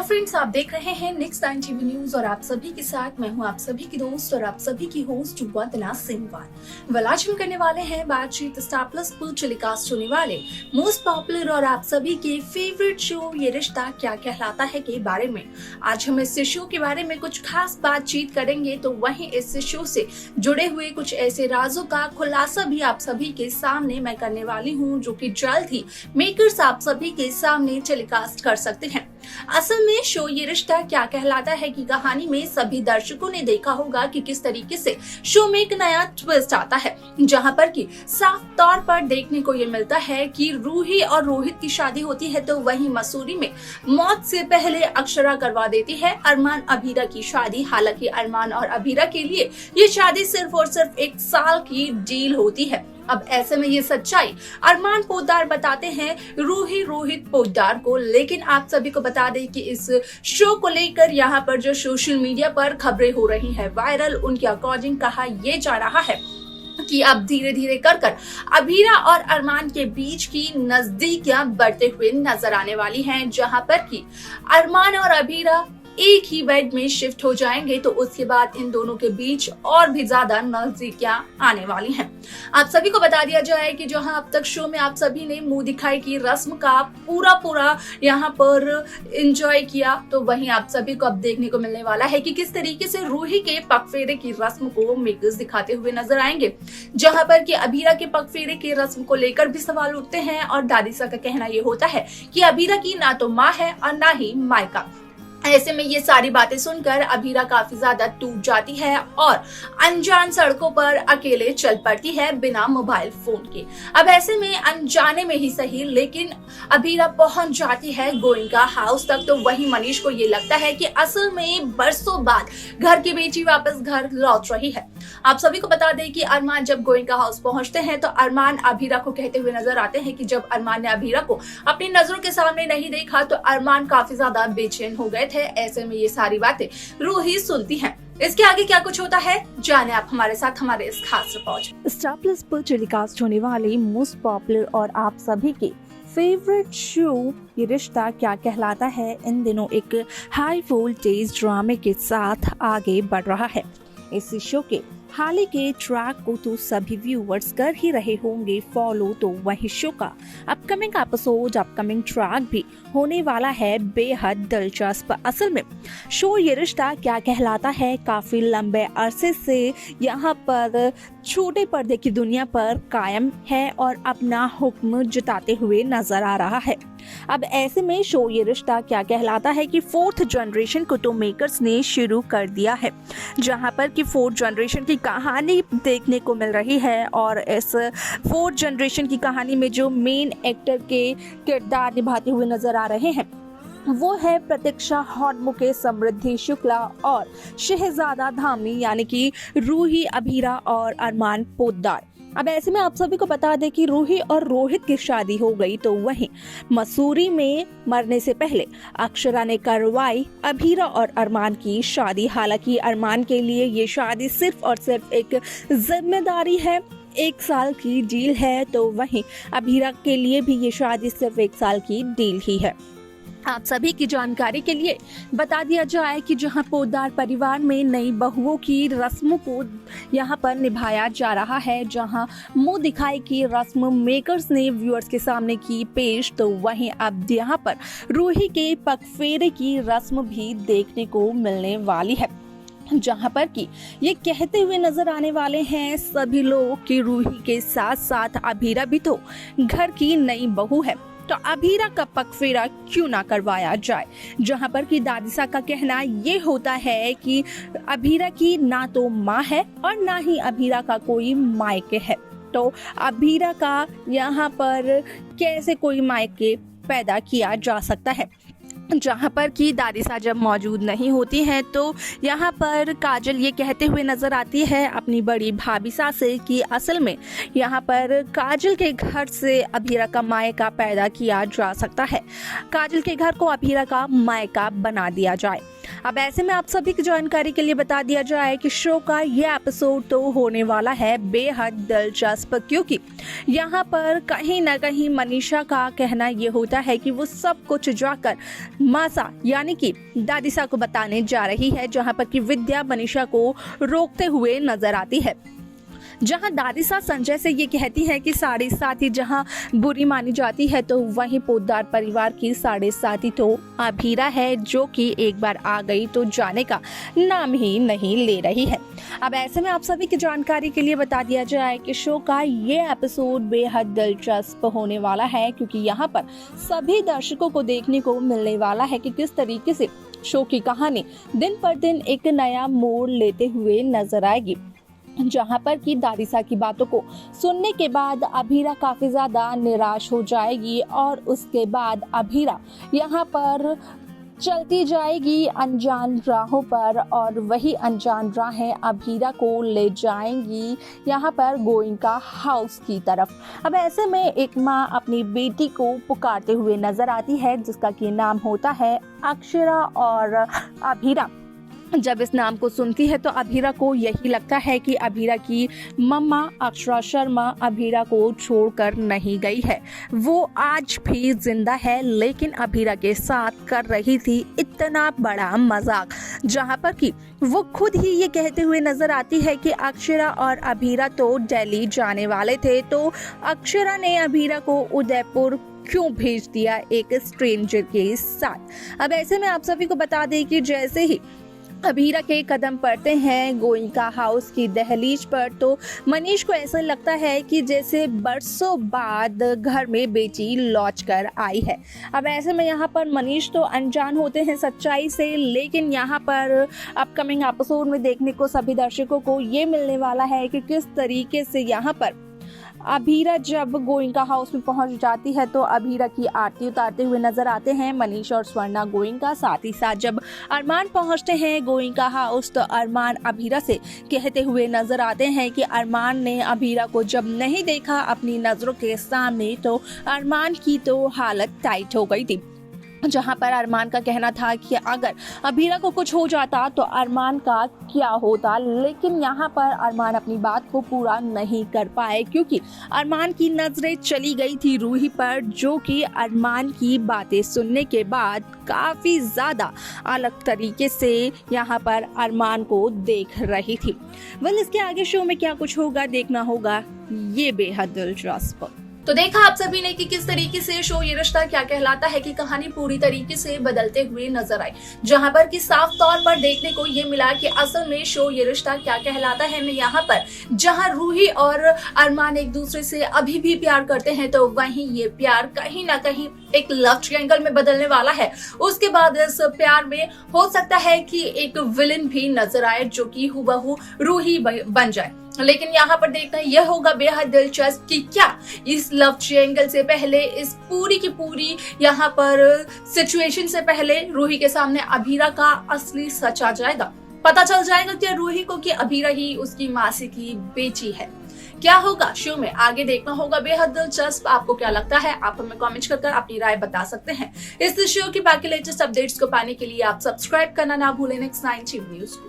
Friends, आप देख रहे हैं नेक्स्ट टाइम टीवी न्यूज और आप सभी के साथ मैं हूं आप सभी की दोस्त और आप सभी की होस्ट वंदना सिंहवाल। आज हम करने वाले हैं बातचीत स्टार प्लस पर टेलीकास्ट होने वाले मोस्ट पॉपुलर और आप सभी के फेवरेट शो ये रिश्ता क्या कहलाता है के बारे में। आज हम इस शो के बारे में कुछ खास बातचीत करेंगे, तो वहीं इस शो से जुड़े हुए कुछ ऐसे राजों का खुलासा भी आप सभी के सामने मैं करने वाली हूँ, जो कि जल्द ही मेकर्स आप सभी के सामने टेलीकास्ट कर सकते हैं। असल में शो ये रिश्ता क्या कहलाता है की कहानी में सभी दर्शकों ने देखा होगा कि किस तरीके से शो में एक नया ट्विस्ट आता है, जहां पर कि साफ तौर पर देखने को ये मिलता है कि रूही और रोहित की शादी होती है, तो वहीं मसूरी में मौत से पहले अक्षरा करवा देती है अरमान अभीरा की शादी। हालांकि अरमान और अभीरा के लिए ये शादी सिर्फ और सिर्फ 1 साल की डील होती है। अब ऐसे में ये सच्चाई अरमान पोद्दार बताते हैं रूही रोहित पोद्दार को, लेकिन आप सभी को बता दें कि इस शो को लेकर यहाँ पर जो सोशल मीडिया पर खबरें हो रही हैं वायरल, उनके अकॉर्डिंग कहा ये जा रहा है कि अब धीरे धीरे कर अभीरा और अरमान के बीच की नजदीकियां बढ़ते हुए नजर आने वाली हैं, जहां पर कि अरमान और अभीरा एक ही बेड में शिफ्ट हो जाएंगे, तो उसके बाद इन दोनों के बीच और भी ज्यादा नजदीकियां आने वाली हैं। आप सभी को बता दिया जाए कि जहां अब तक शो में आप सभी ने मुंह दिखाई की रस्म का पूरा यहां पर एंजॉय किया, तो वहीं आप सभी को अब देखने को मिलने वाला है कि किस तरीके से रूही के पगफेरे की रस्म को मेकर्स दिखाते हुए नजर आएंगे, जहां पर कि अभीरा के पगफेरे की रस्म को लेकर भी सवाल उठते हैं और दादीसा का कहना ये होता है कि अभीरा की ना तो माँ है और ना ही मायका। ऐसे में ये सारी बातें सुनकर अभीरा काफी ज्यादा टूट जाती है और अनजान सड़कों पर अकेले चल पड़ती है बिना मोबाइल फोन के। अब ऐसे में अनजाने में ही सही, लेकिन अभीरा पहुंच जाती है गोयनका हाउस तक, तो वहीं मनीष को ये लगता है कि असल में बरसों बाद घर की बेटी वापस घर लौट रही है। आप सभी को बता दें कि अरमान जब गोयनका हाउस पहुंचते हैं तो अरमान अभीरा को कहते हुए नजर आते हैं कि जब अरमान ने अभीरा को अपनी नजरों के सामने नहीं देखा तो अरमान काफी ज्यादा बेचैन हो गए थे। ऐसे में ये सारी बातें रूही सुनती हैं। इसके आगे क्या कुछ होता है जाने आप हमारे साथ हमारे इस खास रिपोर्ट। स्टार प्लस पर टेलीकास्ट होने वाले मोस्ट पॉपुलर और आप सभी के फेवरेट शो ये रिश्ता क्या कहलाता है इन दिनों एक हाई वोल्टेज ड्रामे के साथ आगे बढ़ रहा है। इस शो के हाल ही के ट्रैक को तो सभी व्यूअर्स कर ही रहे होंगे फॉलो, तो वही शो का अपकमिंग एपिसोड अपकमिंग ट्रैक भी होने वाला है बेहद दिलचस्प। असल में शो ये रिश्ता क्या कहलाता है काफी लंबे अरसे से यहाँ पर छोटे पर्दे की दुनिया पर कायम है और अपना हुक्म जताते हुए नजर आ रहा है। अब ऐसे में शो ये रिश्ता क्या कहलाता है कि 4th जनरेशन को तो मेकर्स ने शुरू कर दिया है, जहां पर कि 4th जनरेशन की कहानी देखने को मिल रही है और इस 4th जनरेशन की कहानी में जो मेन एक्टर के किरदार निभाते हुए नजर आ रहे हैं वो है प्रतीक्षा हॉटमुके, समृद्धि शुक्ला और शहजादा धामी, यानी कि रूही अभीरा और अरमान पोद्दार। अब ऐसे में आप सभी को बता दें कि रूही और रोहित की शादी हो गई, तो वहीं मसूरी में मरने से पहले अक्षरा ने करवाई अभीरा और अरमान की शादी। हालांकि अरमान के लिए ये शादी सिर्फ और सिर्फ एक जिम्मेदारी है, 1 साल की डील है, तो वहीं अभीरा के लिए भी ये शादी सिर्फ 1 साल की डील ही है। आप सभी की जानकारी के लिए बता दिया जाए कि जहां पोद्दार परिवार में नई बहुओं की रस्मों को यहां पर निभाया जा रहा है, जहां मुंह दिखाई की रस्म मेकर्स ने व्यूअर्स के सामने की पेश, तो वहीं अब यहां पर रूही के पगफेरे की रस्म भी देखने को मिलने वाली है, जहां पर कि ये कहते हुए नजर आने वाले हैं सभी लोग कि रूही के साथ साथ अभीरा भी तो घर की नई बहू है, तो अभीरा का पगफेरा क्यों ना करवाया जाए। जहां पर कि दादीसा का कहना ये होता है कि अभीरा की ना तो माँ है और ना ही अभीरा का कोई मायके है, तो अभीरा का यहाँ पर कैसे कोई मायके पैदा किया जा सकता है। जहाँ पर कि दादीसा जब मौजूद नहीं होती हैं तो यहाँ पर काजल ये कहते हुए नजर आती है अपनी बड़ी भाभीसा से कि असल में यहाँ पर काजल के घर से अभीरा का मायका पैदा किया जा सकता है, काजल के घर को अभीरा का मायका बना दिया जाए। अब ऐसे में आप सभी की जानकारी के लिए बता दिया जाए कि शो का ये एपिसोड तो होने वाला है बेहद दिलचस्प, क्योंकि यहाँ पर कहीं ना कहीं मनीषा का कहना ये होता है कि वो सब कुछ जाकर मासा यानी कि दादिसा को बताने जा रही है, जहाँ पर कि विद्या मनीषा को रोकते हुए नजर आती है। जहां दादिसा संजय से ये कहती है कि साढ़े साथी जहां बुरी मानी जाती है तो वहीं पोद्दार परिवार की साढ़े साथी तो अभीरा है, जो कि एक बार आ गई तो जाने का नाम ही नहीं ले रही है। अब ऐसे में आप सभी की जानकारी के लिए बता दिया जाए कि शो का ये एपिसोड बेहद दिलचस्प होने वाला है, क्योंकि यहाँ पर सभी दर्शकों को देखने को मिलने वाला है कि किस तरीके से शो की कहानी दिन पर दिन एक नया मोड़ लेते हुए नजर आएगी। जहां पर कि दादिसा की बातों को सुनने के बाद अभीरा काफ़ी ज़्यादा निराश हो जाएगी और उसके बाद अभीरा यहाँ पर चलती जाएगी अनजान राहों पर, और वही अनजान राहें अभीरा को ले जाएंगी यहाँ पर गोइंका हाउस की तरफ। अब ऐसे में एक माँ अपनी बेटी को पुकारते हुए नजर आती है, जिसका कि नाम होता है अक्षरा। और अभीरा जब इस नाम को सुनती है तो अभीरा को यही लगता है कि अभीरा की मम्मा अक्षरा शर्मा अभीरा को छोड़कर नहीं गई है, वो आज भी जिंदा है, लेकिन अभीरा के साथ कर रही थी इतना बड़ा मजाक, जहां पर कि वो खुद ही ये कहते हुए नजर आती है कि अक्षरा और अभीरा तो दिल्ली जाने वाले थे, तो अक्षरा ने अभीरा को उदयपुर क्यों भेज दिया एक स्ट्रेंजर के साथ। अब ऐसे में आप सभी को बता दें कि जैसे ही अभीरा के कदम पड़ते हैं गोइंका हाउस की दहलीज पर, तो मनीष को ऐसा लगता है कि जैसे बरसों बाद घर में बेटी लौट कर आई है। अब ऐसे में यहाँ पर मनीष तो अनजान होते हैं सच्चाई से, लेकिन यहाँ पर अपकमिंग एपिसोड में देखने को सभी दर्शकों को ये मिलने वाला है कि किस तरीके से यहाँ पर अभीरा जब गोइंका हाउस में पहुंच जाती है तो अभीरा की आरती उतारते हुए नजर आते हैं मनीष और स्वर्णा गोइंका। साथ ही साथ जब अरमान पहुंचते हैं गोइंका हाउस तो अरमान अभीरा से कहते हुए नजर आते हैं कि अरमान ने अभीरा को जब नहीं देखा अपनी नजरों के सामने तो अरमान की तो हालत टाइट हो गई थी, जहां पर अरमान का कहना था कि अगर अभीरा को कुछ हो जाता तो अरमान का क्या होता, लेकिन यहाँ पर अरमान अपनी बात को पूरा नहीं कर पाए, क्योंकि अरमान की नजरें चली गई थी रूही पर, जो कि अरमान की बातें सुनने के बाद काफ़ी ज़्यादा अलग तरीके से यहाँ पर अरमान को देख रही थी। इसके आगे शो में क्या कुछ होगा देखना होगा, ये बेहद दिलचस्प। तो देखा आप सभी ने कि किस तरीके से शो ये रिश्ता क्या कहलाता है की कहानी पूरी तरीके से बदलते हुए नजर आई, जहां पर कि साफ तौर पर देखने को ये मिला कि असल में शो ये रिश्ता क्या कहलाता है में यहाँ पर जहां रूही और अरमान एक दूसरे से अभी भी प्यार करते हैं, तो वहीं ये प्यार कहीं ना कहीं एक लव ट्रायंगल में बदलने वाला है। उसके बाद इस प्यार में हो सकता है कि एक विलन भी नजर आए, जो कि हुबहू रूही बन जाए। लेकिन यहाँ पर देखना यह होगा बेहद दिलचस्प कि क्या इस लव ट्रायंगल से पहले, इस पूरी की पूरी यहाँ पर सिचुएशन से पहले रूही के सामने अभीरा का असली सच आ जाएगा, पता चल जाएगा कि रूही को कि अभीरा ही उसकी मासी की बेटी है। क्या होगा शो में आगे देखना होगा, बेहद दिलचस्प। आपको क्या लगता है आप हमें कमेंट कर अपनी राय बता सकते हैं। इस शो की बाकी लेटेस्ट अपडेट्स को पाने के लिए आप सब्सक्राइब करना ना भूलें नेक्स्ट 9 टीवी न्यूज को।